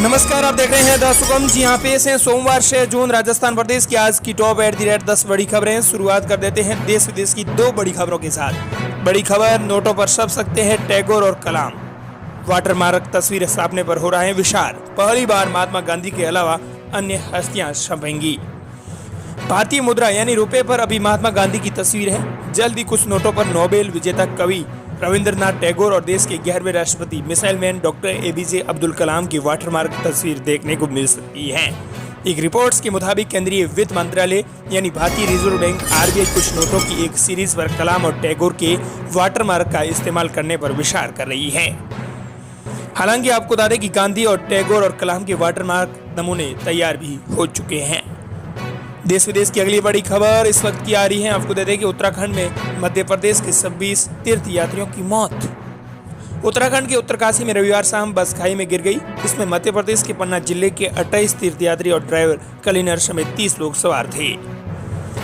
नमस्कार, आप देख रहे हैं द सुगम। जी हाँ, पेश है सोमवार 6 जून राजस्थान प्रदेश की आज की टॉप एट द रेट 10 बड़ी खबरें। शुरुआत कर देते हैं देश विदेश की 2 बड़ी खबरों के साथ। बड़ी खबर, नोटों पर छप सकते हैं टैगोर और कलाम। वाटरमार्क तस्वीरें छापने पर हो रहा है विचार। पहली बार महात्मा गांधी के अलावा अन्य हस्तियां छपेंगी। भारतीय मुद्रा यानी रुपए पर अभी महात्मा गांधी की तस्वीर है। जल्द ही कुछ नोटों पर नोबेल विजेता कवि रविंद्रनाथ टैगोर और देश के 11वें राष्ट्रपति missile man doctor APJ Abdul Kalam की वाटरमार्क तस्वीर देखने को मिल सकती है। एक रिपोर्ट्स के मुताबिक केंद्रीय वित्त मंत्रालय यानी भारतीय रिजर्व बैंक आरबीआई कुछ नोटों की एक सीरीज पर कलाम और टैगोर के वाटरमार्क का इस्तेमाल करने पर विचार कर रही है। हालांकि आपको बता दें कि गांधी और टैगोर और कलाम के वाटरमार्क नमूने तैयार भी हो चुके हैं। देश विदेश की अगली बड़ी खबर इस वक्त की आ रही है। आपको दे दें कि उत्तराखंड में मध्य प्रदेश के 26 तीर्थ यात्रियों की मौत। उत्तराखंड के उत्तरकाशी में रविवार शाम बस खाई में गिर गई। इसमें मध्य प्रदेश के पन्ना जिले के 28 तीर्थयात्री और ड्राइवर क्लीनर समेत 30 लोग सवार थे।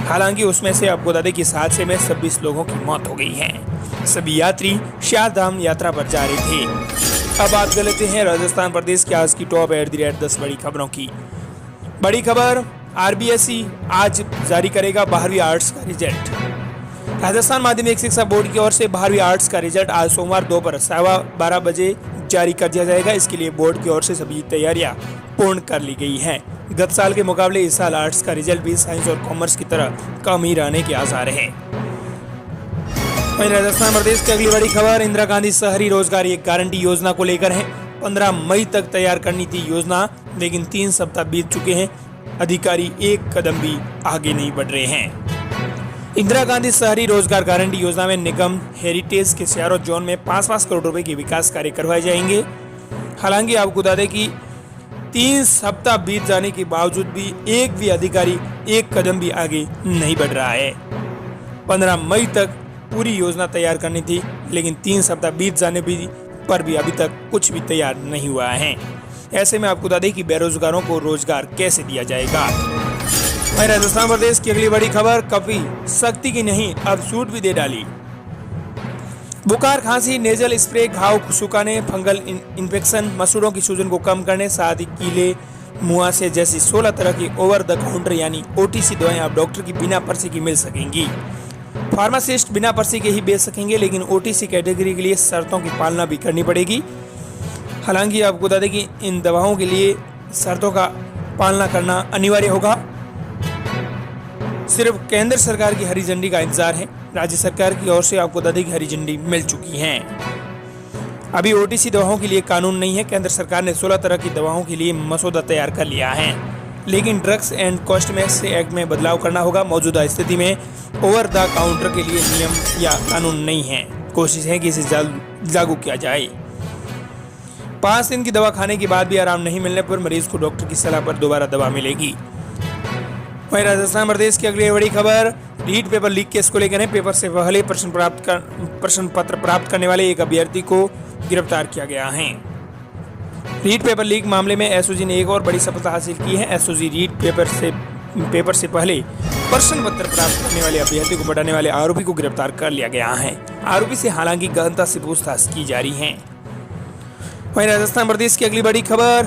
हालांकि उसमें से आपको बता दें कि इस हादसे में 26 लोगों की मौत हो गई है। सभी यात्री चारधाम यात्रा पर जा रहे थे। अब बात कर लेते हैं राजस्थान प्रदेश की आज की टॉप एट द रेट 10 बड़ी खबरों की। बड़ी खबर, आरबीएसई आज जारी करेगा 12वीं आर्ट्स का रिजल्ट। राजस्थान माध्यमिक शिक्षा बोर्ड की ओर से 12वीं आर्ट्स का रिजल्ट आज सोमवार दोपहर 12:15 बजे जारी कर दिया जाएगा। इसके लिए बोर्ड की ओर से सभी तैयारियां पूर्ण कर ली गई हैं। गत साल के मुकाबले इस साल आर्ट्स का रिजल्ट भी साइंस और कॉमर्स की तरह कम ही रहने के आसार हैं। वहीं राजस्थान प्रदेश की अगली बड़ी खबर इंदिरा गांधी शहरी रोजगार एक गारंटी योजना को लेकर है। 15 मई तक तैयार करनी थी योजना, लेकिन 3 सप्ताह बीत चुके हैं। अधिकारी एक कदम भी आगे नहीं बढ़ रहे हैं। इंदिरा गांधी शहरी रोजगार गारंटी योजना में निगम हेरिटेज के शहरों जोन में 5-5 करोड़ रुपए के विकास कार्य करवाए जाएंगे। हालांकि आपको बता दें कि 3 सप्ताह बीत जाने के बावजूद भी एक भी अधिकारी एक कदम भी आगे नहीं बढ़ रहा है। 15 मई तक पूरी योजना तैयार करनी थी, लेकिन 3 सप्ताह बीत जाने पर भी अभी तक कुछ भी तैयार नहीं हुआ है। ऐसे में आपको बता दें कि बेरोजगारों को रोजगार कैसे दिया जाएगा। वहीं राजस्थान प्रदेश की अगली बड़ी खबर, कॉफी सख्ती की नहीं अब छूट भी दे डाली। बुखार, खांसी, नेजल स्प्रे, घाव सुखाने, फंगल इन्फेक्शन, मसूड़ों की सूजन को कम करने, साथ ही कीले, मुहासे जैसी 16 तरह की ओवर द काउंटर यानी ओटीसी दवाएं आप डॉक्टर की बिना पर्ची की मिल सकेंगी। फार्मासिस्ट बिना पर्ची के ही बेच सकेंगे, लेकिन ओटीसी कैटेगरी के लिए शर्तों की पालना भी करनी पड़ेगी। हालांकि आपको बता दें कि इन दवाओं के लिए शर्तों का पालना करना अनिवार्य होगा। सिर्फ केंद्र सरकार की हरी झंडी का इंतजार है। राज्य सरकार की ओर से आपको बता दें कि हरी झंडी मिल चुकी है। अभी ओटीसी दवाओं के लिए कानून नहीं है। केंद्र सरकार ने 16 तरह की दवाओं के लिए मसौदा तैयार कर लिया है, लेकिन ड्रग्स एंड कॉस्मेटिक्स एक्ट में बदलाव करना होगा। मौजूदा स्थिति में ओवर द काउंटर के लिए नियम या कानून नहीं है। कोशिश है कि इसे लागू किया जाए। 5 दिन की दवा खाने के बाद भी आराम नहीं मिलने पर मरीज को डॉक्टर की सलाह पर दोबारा दवा मिलेगी। वहीं राजस्थान प्रदेश की अगली बड़ी खबर, रीट पेपर लीक केस को लेकर है। पेपर से पहले प्रश्न पत्र प्राप्त करने वाले एक अभ्यर्थी को गिरफ्तार किया गया है। रीट पेपर लीक मामले में एसओजी ने एक और बड़ी सफलता हासिल की है। एसओजी रीट पेपर से पहले प्रश्न पत्र प्राप्त करने वाले अभ्यर्थी को बढ़ाने वाले आरोपी को गिरफ्तार कर लिया गया है। आरोपी से हालांकि गहनता से पूछताछ की जा रही है। वहीं राजस्थान प्रदेश की अगली बड़ी खबर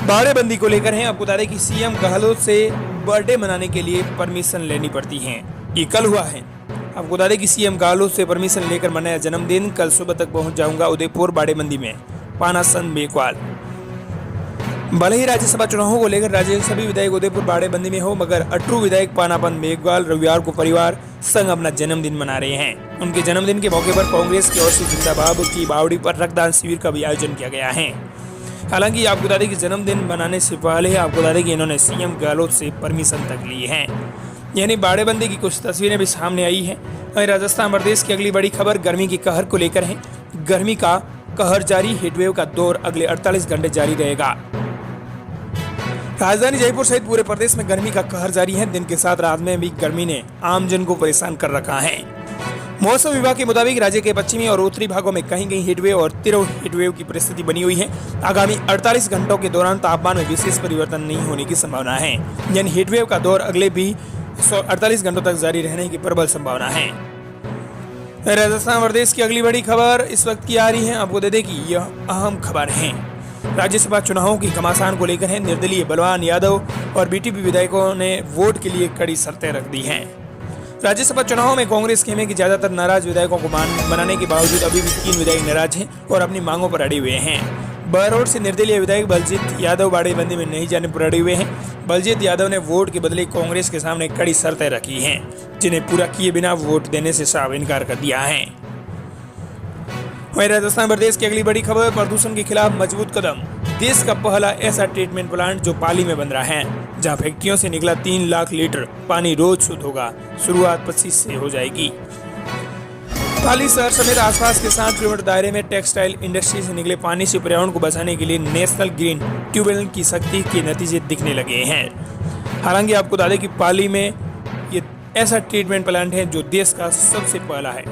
बाड़ेबंदी को लेकर है। आपको बता दें कि सीएम गहलोत से बर्थडे मनाने के लिए परमिशन लेनी पड़ती है। ये कल हुआ है। आपको बता दें कि सीएम गहलोत से परमिशन लेकर मनाया जन्मदिन। कल सुबह तक पहुंच जाऊंगा उदयपुर बाड़ेबंदी में, पानासन मेघवाल। भले ही राज्यसभा चुनावों को लेकर राज्य के सभी विधायक उदयपुर बाड़ेबंदी में हो, मगर अटरू विधायक पानापन मेघवाल रविवार को परिवार संग अपना जन्मदिन मना रहे हैं। उनके जन्मदिन के मौके पर कांग्रेस की ओर से जिंदाबाद की बावड़ी पर रक्तदान शिविर का भी आयोजन किया गया है। हालांकि आपको बता दें कि जन्मदिन मनाने से पहले आपको बता दें कि इन्होंने सीएम गहलोत से परमिशन तक ली है। यानी बाड़ेबंदी की कुछ तस्वीरें भी सामने आई है। वहीं राजस्थान प्रदेश की अगली बड़ी खबर गर्मी के कहर को लेकर है। गर्मी का कहर जारी, हीटवेव का दौर अगले 48 घंटे जारी रहेगा। राजधानी जयपुर सहित पूरे प्रदेश में गर्मी का कहर जारी है। दिन के साथ रात में भी गर्मी ने आमजन को परेशान कर रखा है। मौसम विभाग के मुताबिक राज्य के पश्चिमी और उत्तरी भागों में कहीं कहीं हीटवेव और तीव्र हीटवेव की परिस्थिति बनी हुई है। आगामी 48 घंटों के दौरान तापमान में विशेष परिवर्तन नहीं होने की संभावना है। यानी हीटवेव का दौर अगले भी 48 घंटों तक जारी रहने की प्रबल संभावना है। राजस्थान प्रदेश की अगली बड़ी खबर इस वक्त की आ रही है। आपको दे दें कि यह अहम खबर है। राज्यसभा चुनावों की घमासान को लेकर है निर्दलीय बलवान यादव और बीटीपी विधायकों ने वोट के लिए कड़ी शर्तें रख दी हैं। राज्यसभा चुनावों में कांग्रेस खेमे की ज्यादातर नाराज विधायकों को मनाने के बावजूद अभी भी 3 विधायक नाराज हैं और अपनी मांगों पर अड़े हुए हैं। बहरोड से निर्दलीय विधायक बलजीत यादव बाड़ेबंदी में नहीं जाने पर अड़े हुए हैं। बलजीत यादव ने वोट के बदले कांग्रेस के सामने कड़ी शर्तें रखी हैं, जिन्हें पूरा किए बिना वोट देने से साफ इनकार कर दिया है। वहीं राजस्थान प्रदेश की अगली बड़ी खबर, प्रदूषण के खिलाफ मजबूत कदम। देश का पहला ऐसा ट्रीटमेंट प्लांट जो पाली में बन रहा है, जहां फैक्ट्रियों से निकला 3 लाख लीटर पानी रोज शुद्ध होगा। शुरुआत 25 से हो जाएगी। पाली शहर समेत आसपास के 7 किलोमीटर दायरे में टेक्सटाइल इंडस्ट्री से निकले पानी से पर्यावरण को बचाने के लिए नेशनल ग्रीन ट्यूबवेल की शक्ति के नतीजे दिखने लगे हैं। हालांकि आपको बता दें कि पाली में ये ऐसा ट्रीटमेंट प्लांट है जो देश का सबसे पहला है।